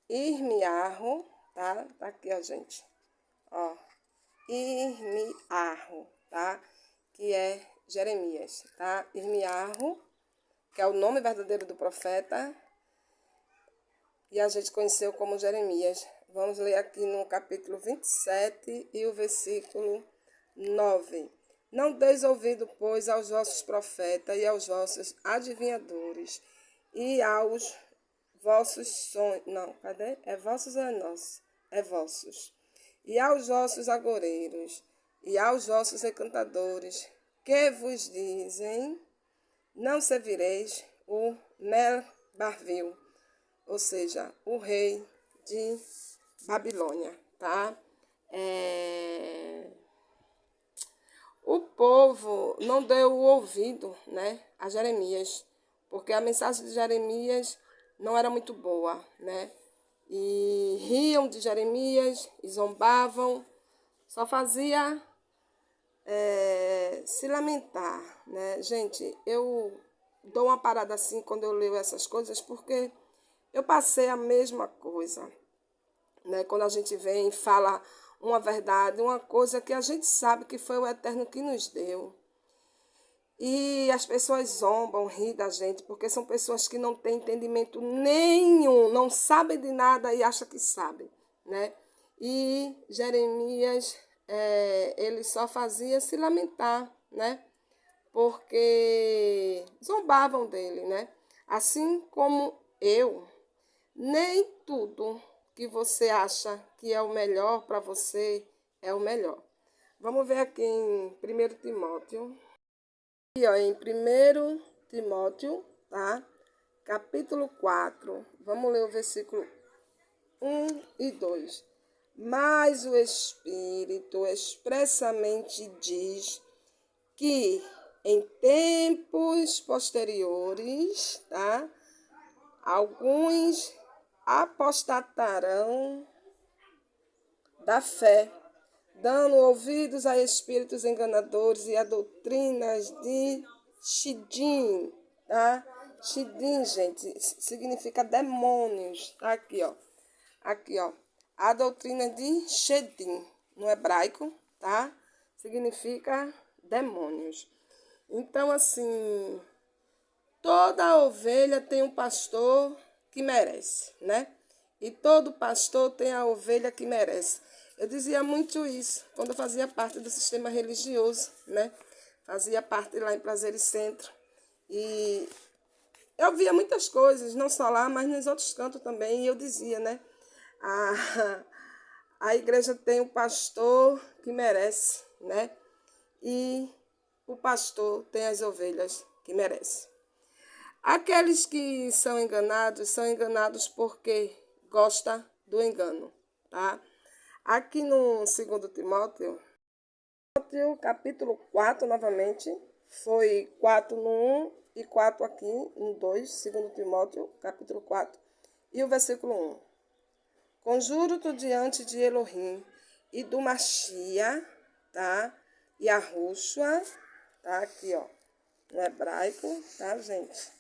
Irmiarro, tá? Tá aqui, ó, gente. Ó, Irmiarro, tá? Que é Jeremias, tá? Irmiarro, que é o nome verdadeiro do profeta, e a gente conheceu como Jeremias. Vamos ler aqui no capítulo 27 e o versículo 9. Não deis ouvido, pois, aos vossos profetas e aos vossos adivinhadores e aos vossos sonhos. Não, cadê? É vossos ou é nossos? É vossos. E aos vossos agoreiros e aos vossos encantadores, que vos dizem, não servireis o Melbarvil, ou seja, o rei de Babilônia, tá? O povo não deu o ouvido, né, a Jeremias, porque a mensagem de Jeremias não era muito boa, né? E riam de Jeremias e zombavam, só fazia se lamentar, né? Gente, eu dou uma parada assim quando eu leio essas coisas, porque eu passei a mesma coisa, né? Quando a gente vem e fala uma verdade, uma coisa que a gente sabe que foi o Eterno que nos deu. E as pessoas zombam, riem da gente, porque são pessoas que não têm entendimento nenhum, não sabem de nada e acham que sabem, né? E Jeremias, ele só fazia se lamentar, né? Porque zombavam dele, né? Assim como eu, nem tudo que você acha que é o melhor para você é o melhor. Vamos ver aqui em 1 Timóteo. E ó, em 1 Timóteo, tá? Capítulo 4. Vamos ler o versículo 1 e 2. Mas o Espírito expressamente diz que em tempos posteriores, tá? Alguns apostatarão da fé, dando ouvidos a espíritos enganadores e a doutrinas de Shidim, tá? Shidim, gente, significa demônios, tá? Aqui, ó, a doutrina de Shidim, no hebraico, tá? Significa demônios. Então, assim, toda ovelha tem um pastor que merece, né? E todo pastor tem a ovelha que merece. Eu dizia muito isso quando eu fazia parte do sistema religioso, né? Fazia parte lá em Prazeres Centro. E eu via muitas coisas, não só lá, mas nos outros cantos também. E eu dizia, né? A igreja tem um pastor que merece, né? E o pastor tem as ovelhas que merece. Aqueles que são enganados porque gostam do engano, tá? Aqui no 2 Timóteo, capítulo 4, novamente, foi 4 no 1 e 4 aqui no 2, 2 Timóteo, capítulo 4, e o versículo 1. Conjuro-te diante de Elohim e do Machia, tá? E a Rúshua, tá? Aqui, ó, no hebraico, tá, gente?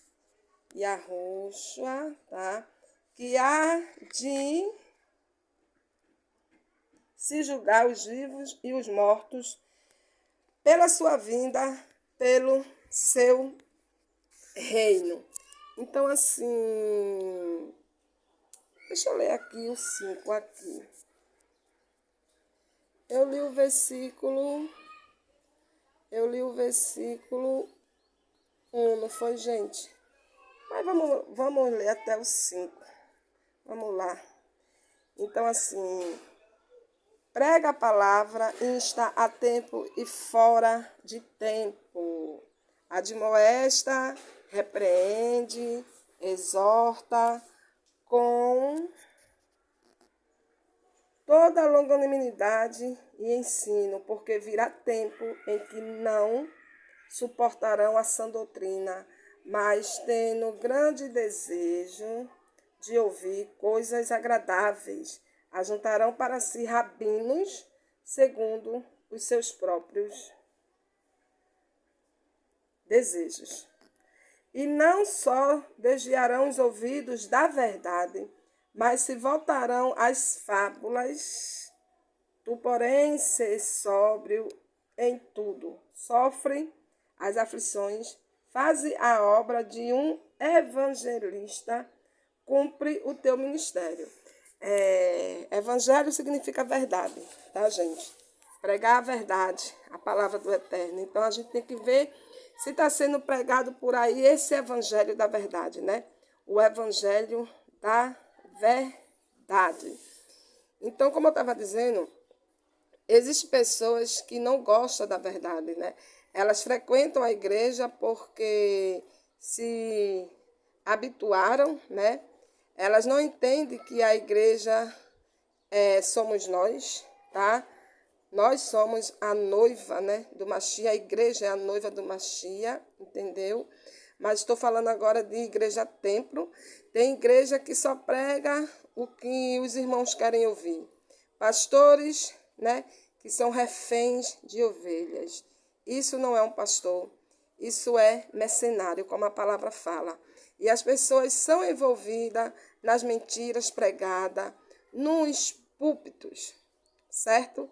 E a Rúshua, tá? Que há de se julgar os vivos e os mortos pela sua vinda, pelo seu reino. Então, assim, deixa eu ler aqui o 5 aqui. Eu li o versículo 1, não foi, gente? Mas vamos ler até o 5. Vamos lá. Então, assim, prega a palavra, insta a tempo e fora de tempo. Admoesta, repreende, exorta com toda longanimidade e ensino, porque virá tempo em que não suportarão a sã doutrina, mas tendo grande desejo de ouvir coisas agradáveis, ajuntarão para si rabinos segundo os seus próprios desejos. E não só desviarão os ouvidos da verdade, mas se voltarão às fábulas. Tu, porém, ser sóbrio em tudo, sofre as aflições, faze a obra de um evangelista, cumpre o teu ministério. Evangelho significa verdade, tá, gente? Pregar a verdade, a palavra do Eterno. Então, a gente tem que ver se está sendo pregado por aí esse evangelho da verdade, né? O evangelho da verdade. Então, como eu estava dizendo, existem pessoas que não gostam da verdade, né? Elas frequentam a igreja porque se habituaram, né? Elas não entendem que a igreja somos nós, tá? Nós somos a noiva, né, do Mashiach, a igreja é a noiva do Mashiach, entendeu? Mas estou falando agora de igreja-templo. Tem igreja que só prega o que os irmãos querem ouvir. Pastores, né, que são reféns de ovelhas. Isso não é um pastor, isso é mercenário, como a palavra fala. E as pessoas são envolvidas nas mentiras pregadas, nos púlpitos, certo?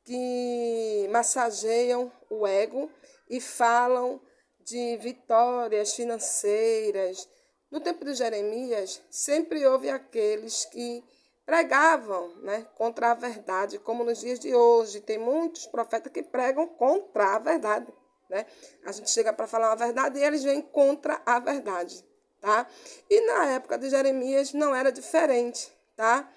Que massageiam o ego e falam de vitórias financeiras. No tempo de Jeremias, sempre houve aqueles que pregavam, né, contra a verdade, como nos dias de hoje. Tem muitos profetas que pregam contra a verdade, né? A gente chega para falar a verdade e eles vêm contra a verdade, tá? E na época de Jeremias não era diferente, tá?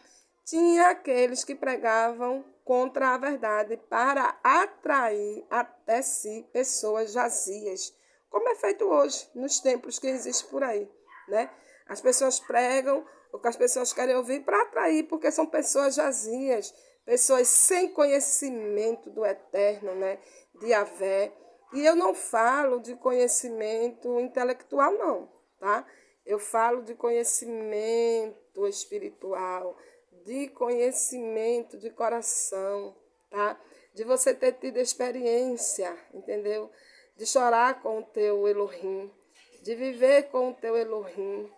Tinha aqueles que pregavam contra a verdade para atrair até si pessoas vazias, como é feito hoje nos templos que existem por aí, né? As pessoas pregam o que as pessoas querem ouvir para atrair, porque são pessoas vazias, pessoas sem conhecimento do Eterno, né? De Yahvé. E eu não falo de conhecimento intelectual, não, tá? Eu falo de conhecimento espiritual, de conhecimento de coração, tá? De você ter tido experiência, entendeu? De chorar com o teu Elohim, de viver com o teu Elohim.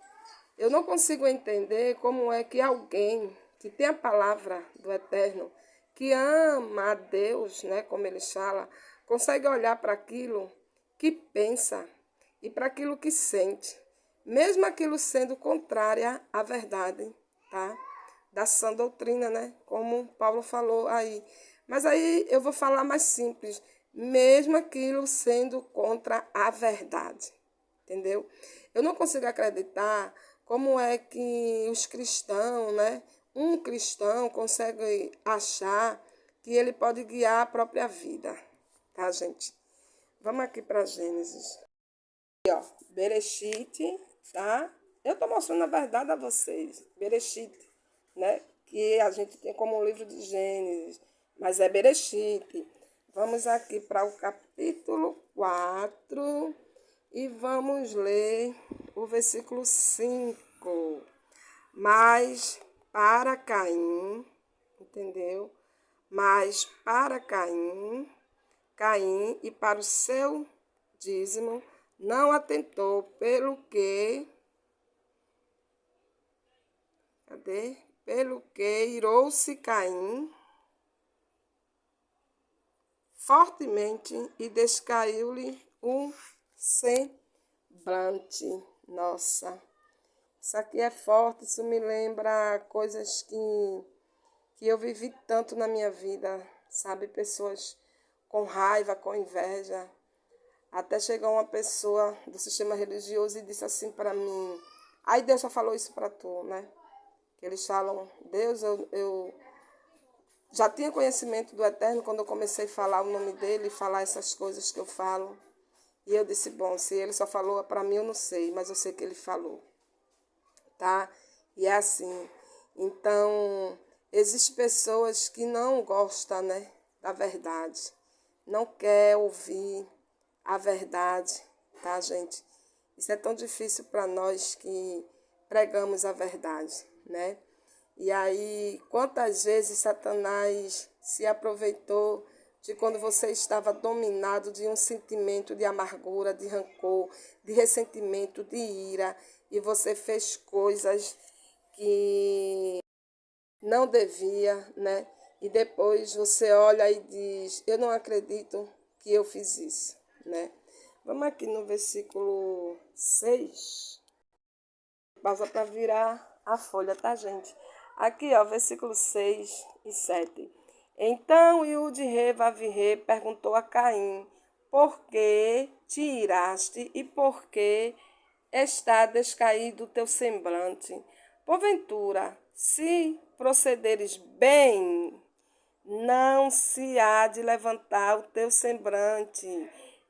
Eu não consigo entender como é que alguém que tem a palavra do Eterno, que ama a Deus, né, como ele fala, consegue olhar para aquilo que pensa e para aquilo que sente, mesmo aquilo sendo contrária à verdade, tá? Da sã doutrina, né? Como Paulo falou aí. Mas aí eu vou falar mais simples, mesmo aquilo sendo contra a verdade, entendeu? Eu não consigo acreditar como é que os cristãos, né? Um cristão consegue achar que ele pode guiar a própria vida, tá, gente? Vamos aqui para Gênesis. Aqui, ó, Bereshit, tá? Eu estou mostrando a verdade a vocês. Bereshit, né? Que a gente tem como um livro de Gênesis, mas é Bereshit. Vamos aqui para o capítulo 4 e vamos ler o versículo 5. Mas para Caim, entendeu? Mas para Caim e para o seu dízimo, não atentou, pelo que... Cadê? Pelo que irou-se Caim fortemente e descaiu-lhe o semblante. Nossa, isso aqui é forte, isso me lembra coisas que eu vivi tanto na minha vida, sabe? Pessoas com raiva, com inveja. Até chegou uma pessoa do sistema religioso e disse assim para mim, aí Deus só falou isso para tu, né? Que eles falam, Deus, eu já tinha conhecimento do Eterno quando eu comecei a falar o nome dele, falar essas coisas que eu falo. E eu disse, bom, se ele só falou para mim, eu não sei, mas eu sei que ele falou, tá? E é assim. Então, existem pessoas que não gostam, né, da verdade. Não quer ouvir a verdade, tá, gente? Isso é tão difícil para nós que pregamos a verdade, né? E aí, quantas vezes Satanás se aproveitou de quando você estava dominado de um sentimento de amargura, de rancor, de ressentimento, de ira, e você fez coisas que não devia, né? E depois você olha e diz, eu não acredito que eu fiz isso, né? Vamos aqui no versículo 6. Pausa para virar a folha, tá, gente? Aqui, ó, versículo 6 e 7. Então Iude-Rei Vavi-Rei perguntou a Caim, por que te iraste e por que está descaído o teu semblante? Porventura, se procederes bem, não se há de levantar o teu semblante.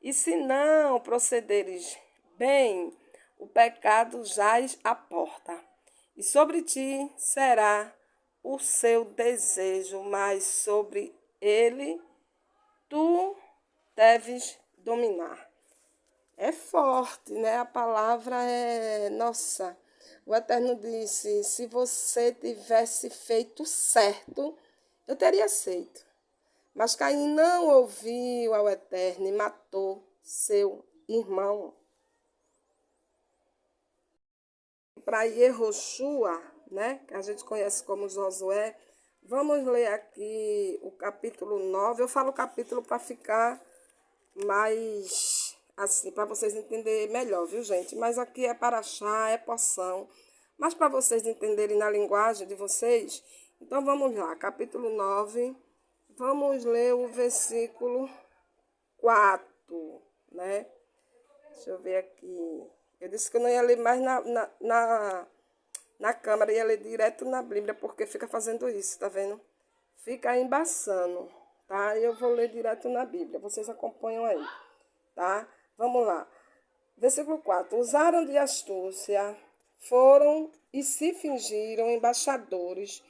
E se não procederes bem, o pecado jaz à porta. E sobre ti será o seu desejo, mas sobre ele tu deves dominar. É forte, né? A palavra é nossa. O Eterno disse: se você tivesse feito certo, eu teria aceito. Mas Caim não ouviu ao Eterno e matou seu irmão. Para Yehoshua, né, que a gente conhece como Josué, vamos ler aqui o capítulo 9. Eu falo capítulo para ficar mais assim, para vocês entenderem melhor, viu, gente? Mas aqui é paraxá, é porção. Mas para vocês entenderem na linguagem de vocês, então vamos lá, capítulo 9, vamos ler o versículo 4, né? Deixa eu ver aqui. Eu disse que eu não ia ler mais na câmera, ia ler direto na Bíblia, porque fica fazendo isso, tá vendo? Fica embaçando, tá? Eu vou ler direto na Bíblia, vocês acompanham aí, tá? Vamos lá. Versículo 4. Usaram de astúcia, foram e se fingiram embaixadores,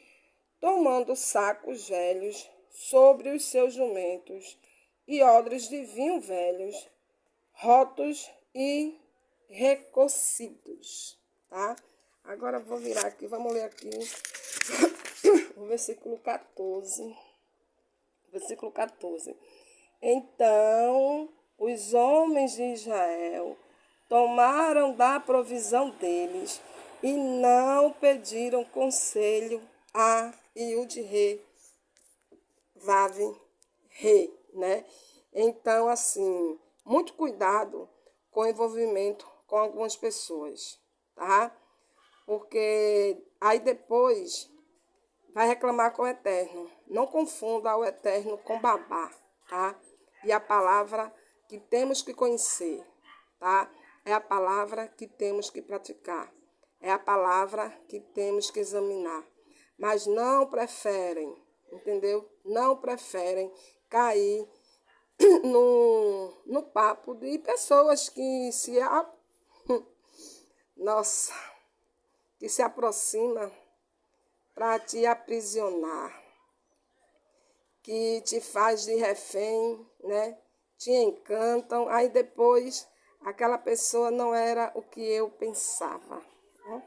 tomando sacos velhos sobre os seus jumentos e odres de vinho velhos, rotos e recocidos, tá? Agora vou virar aqui, vamos ler aqui o versículo 14. Versículo 14. Então, os homens de Israel tomaram da provisão deles e não pediram conselho a Iude-Rei Vavi-Rei, né? Então, assim, muito cuidado com o envolvimento com algumas pessoas, tá? Porque aí depois vai reclamar com o Eterno. Não confunda o Eterno com babá, tá? E a palavra que temos que conhecer, tá? É a palavra que temos que praticar. É a palavra que temos que examinar. Mas não preferem, entendeu? Não preferem cair no papo de pessoas que nossa, que se aproximam para te aprisionar, que te faz de refém, né? Te encantam, aí depois aquela pessoa não era o que eu pensava, né?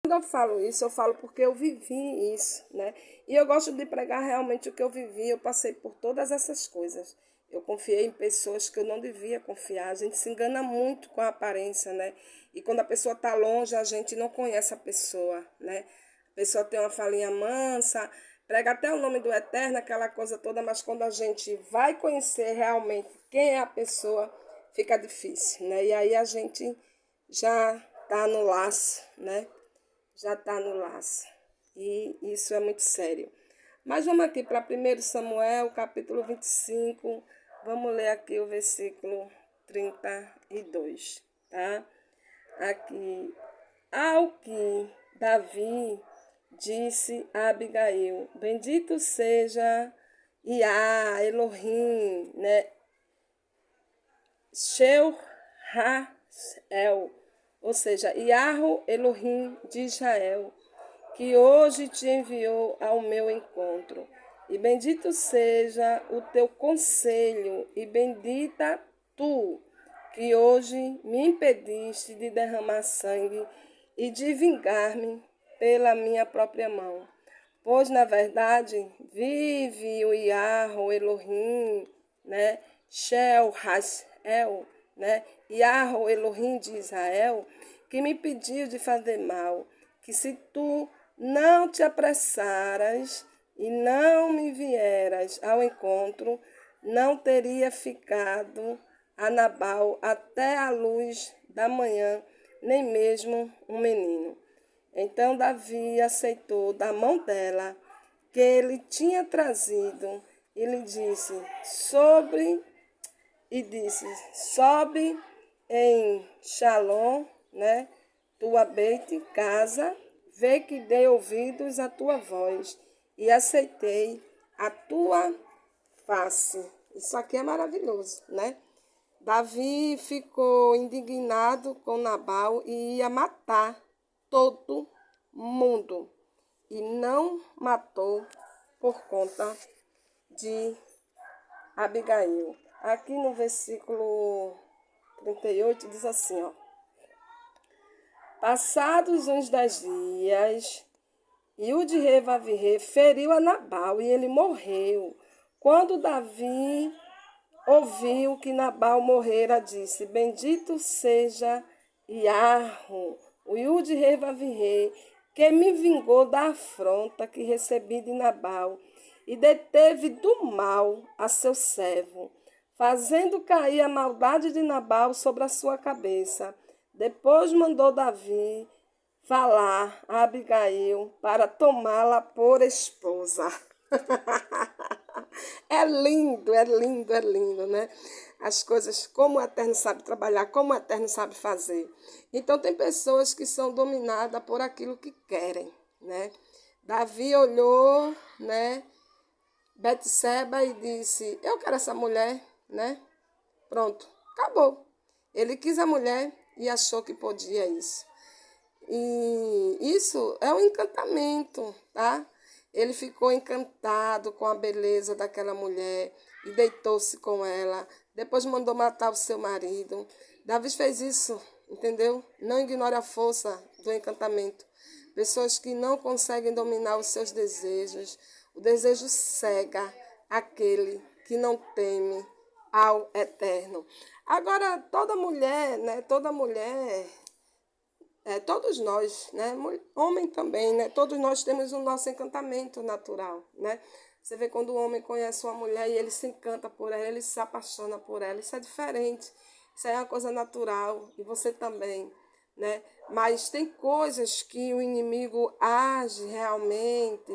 Quando eu falo isso, eu falo porque eu vivi isso, né? E eu gosto de pregar realmente o que eu vivi, eu passei por todas essas coisas. Eu confiei em pessoas que eu não devia confiar. A gente se engana muito com a aparência, né? E quando a pessoa está longe, a gente não conhece a pessoa, né? A pessoa tem uma falinha mansa, prega até o nome do Eterno, aquela coisa toda, mas quando a gente vai conhecer realmente quem é a pessoa, fica difícil, né? E aí a gente já está no laço, né? Já está no laço. E isso é muito sério. Mas vamos aqui para 1 Samuel, capítulo 25. Vamos ler aqui o versículo 32, tá? Aqui. Ao que Davi disse a Abigail, bendito seja Iá, Elohim, né? Sheu Ha-El, ou seja, Iarro Elohim de Israel, que hoje te enviou ao meu encontro. E bendito seja o teu conselho, e bendita tu, que hoje me impediste de derramar sangue e de vingar-me pela minha própria mão. Pois, na verdade, vive o Iarro Elohim, né? Shel Hasel, né? Iarro Elohim de Israel, que me pediu de fazer mal, que se tu não te apressaras e não me vieras ao encontro, não teria ficado a Nabal até a luz da manhã, nem mesmo um menino. Então Davi aceitou da mão dela que ele tinha trazido e lhe disse: sobe em Shalom, né? Tua beite, casa, vê que dei ouvidos à tua voz e aceitei a tua face. Isso aqui é maravilhoso, né? Davi ficou indignado com Nabal e ia matar todo mundo. E não matou por conta de Abigail. Aqui no versículo 38 diz assim, ó. Passados uns 10 dias, Iude rei Vavirê feriu a Nabal e ele morreu. Quando Davi ouviu que Nabal morrera, disse: Bendito seja Iarro, o Iude rei Vavirê, que me vingou da afronta que recebi de Nabal e deteve do mal a seu servo, fazendo cair a maldade de Nabal sobre a sua cabeça. Depois mandou Davi falar a Abigail para tomá-la por esposa. É lindo, é lindo, é lindo, né? As coisas, como o Eterno sabe trabalhar, como o Eterno sabe fazer. Então, tem pessoas que são dominadas por aquilo que querem, né? Davi olhou, né, Betseba e disse: Eu quero essa mulher, né? Pronto, acabou. Ele quis a mulher e achou que podia isso. E isso é um encantamento, tá? Ele ficou encantado com a beleza daquela mulher e deitou-se com ela. Depois mandou matar o seu marido. Davi fez isso, entendeu? Não ignore a força do encantamento. Pessoas que não conseguem dominar os seus desejos. O desejo cega aquele que não teme ao Eterno. Agora, toda mulher, né? Toda mulher todos nós, né? Homem também, né? Todos nós temos o nosso encantamento natural, né? Você vê quando o homem conhece uma mulher e ele se encanta por ela, ele se apaixona por ela. Isso é diferente. Isso é uma coisa natural. E você também, né? Mas tem coisas que o inimigo age realmente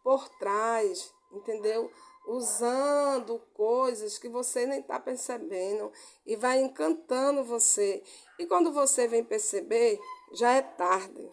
por trás, entendeu? Usando coisas que você nem está percebendo e vai encantando você. E quando você vem perceber, já é tarde.